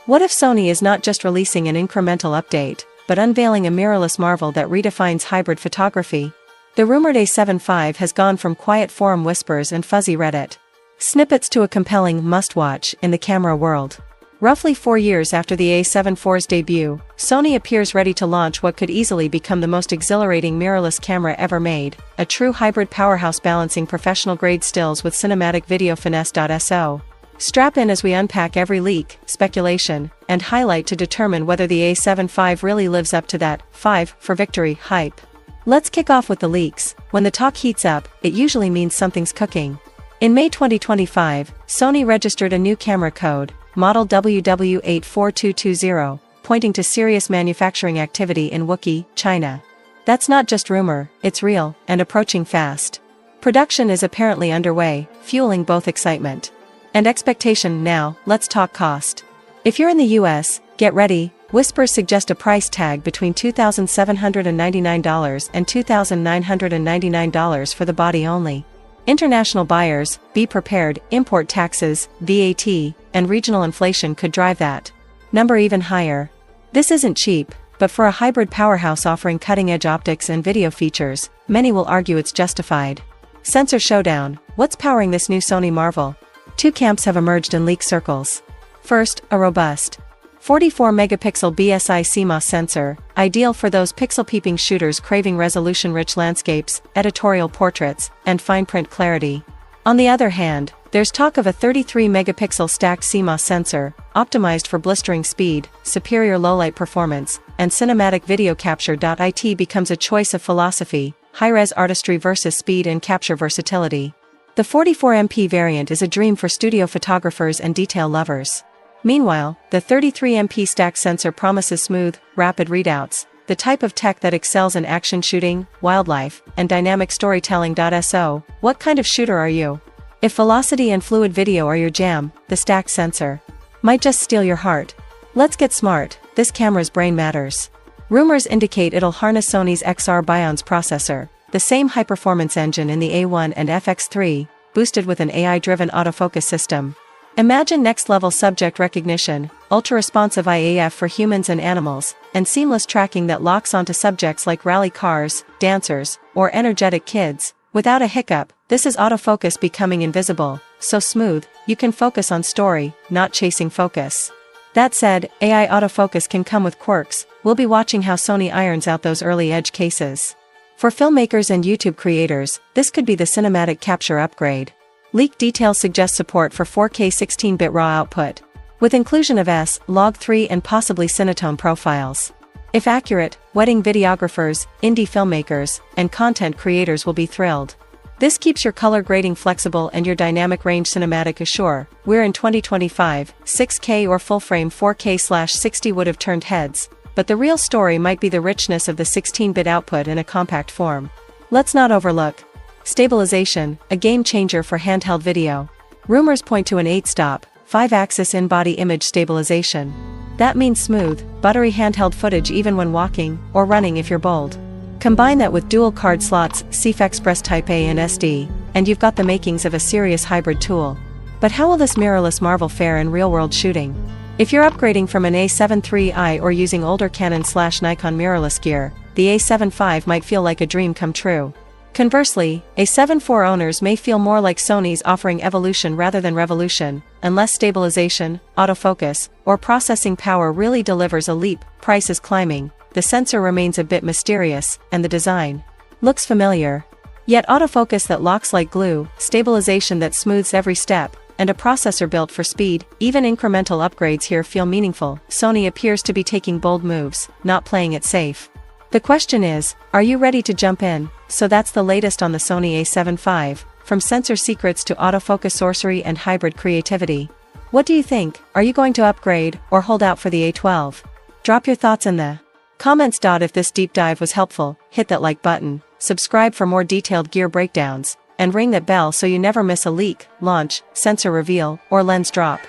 What if Sony is not just releasing an incremental update, but unveiling a mirrorless marvel that redefines hybrid photography? The rumored A7V has gone from quiet forum whispers and fuzzy Reddit snippets to a compelling must-watch in the camera world. Roughly 4 years after the A7IV's debut, Sony appears ready to launch what could easily become the most exhilarating mirrorless camera ever made, a true hybrid powerhouse balancing professional-grade stills with cinematic video finesse. Strap in as we unpack every leak, speculation, and highlight to determine whether the A7V really lives up to that 5 for victory hype. Let's kick off with the leaks. When the talk heats up, it usually means something's cooking. In May 2025, Sony registered a new camera code, model WW84220, pointing to serious manufacturing activity in Wuxi, China. That's not just rumor, it's real, and approaching fast. Production is apparently underway, fueling both excitement and expectation. Now, let's talk cost. If you're in the US, get ready. Whispers suggest a price tag between $2,799 and $2,999 for the body only. International buyers, be prepared, import taxes, VAT, and regional inflation could drive that number even higher. This isn't cheap, but for a hybrid powerhouse offering cutting-edge optics and video features, many will argue it's justified. Sensor showdown. What's powering this new Sony marvel? Two camps have emerged in leak circles. First, a robust 44-megapixel BSI CMOS sensor, ideal for those pixel-peeping shooters craving resolution-rich landscapes, editorial portraits, and fine-print clarity. On the other hand, there's talk of a 33-megapixel stacked CMOS sensor, optimized for blistering speed, superior low-light performance, and cinematic video capture. It becomes a choice of philosophy, high-res artistry versus speed and capture versatility. The 44MP variant is a dream for studio photographers and detail lovers. Meanwhile, the 33MP stacked sensor promises smooth, rapid readouts, the type of tech that excels in action shooting, wildlife, and dynamic storytelling. So, what kind of shooter are you? If velocity and fluid video are your jam, the stacked sensor might just steal your heart. Let's get smart, this camera's brain matters. Rumors indicate it'll harness Sony's XR Bion's processor, the same high-performance engine in the A1 and FX3, boosted with an AI-driven autofocus system. Imagine next-level subject recognition, ultra-responsive IAF for humans and animals, and seamless tracking that locks onto subjects like rally cars, dancers, or energetic kids, without a hiccup. This is autofocus becoming invisible, so smooth, you can focus on story, not chasing focus. That said, AI autofocus can come with quirks. We'll be watching how Sony irons out those early edge cases. For filmmakers and YouTube creators, this could be the cinematic capture upgrade. Leaked details suggest support for 4K 16-bit RAW output, with inclusion of S/Log3 and possibly Cinetone profiles. If accurate, wedding videographers, indie filmmakers, and content creators will be thrilled. This keeps your color grading flexible and your dynamic range cinematic assure. We're in 2025, 6K or full-frame 4K/60 would have turned heads, but the real story might be the richness of the 16-bit output in a compact form. Let's not overlook stabilization, a game-changer for handheld video. Rumors point to an 8-stop, 5-axis in-body image stabilization. That means smooth, buttery handheld footage even when walking, or running if you're bold. Combine that with dual card slots, CF Express Type A and SD, and you've got the makings of a serious hybrid tool. But how will this mirrorless marvel fare in real-world shooting? If you're upgrading from an A7 III or using older Canon/Nikon mirrorless gear, the A7V might feel like a dream come true. Conversely, A7 IV owners may feel more like Sony's offering evolution rather than revolution, unless stabilization, autofocus, or processing power really delivers a leap. Price is climbing, the sensor remains a bit mysterious, and the design looks familiar. Yet autofocus that locks like glue, stabilization that smooths every step, and a processor built for speed, even incremental upgrades here feel meaningful. Sony appears to be taking bold moves, not playing it safe. The question is, are you ready to jump in? So that's the latest on the Sony A7V, from sensor secrets to autofocus sorcery and hybrid creativity. What do you think? Are you going to upgrade, or hold out for the A12? Drop your thoughts in the comments. If this deep dive was helpful, hit that like button, subscribe for more detailed gear breakdowns, and ring that bell so you never miss a leak, launch, sensor reveal, or lens drop.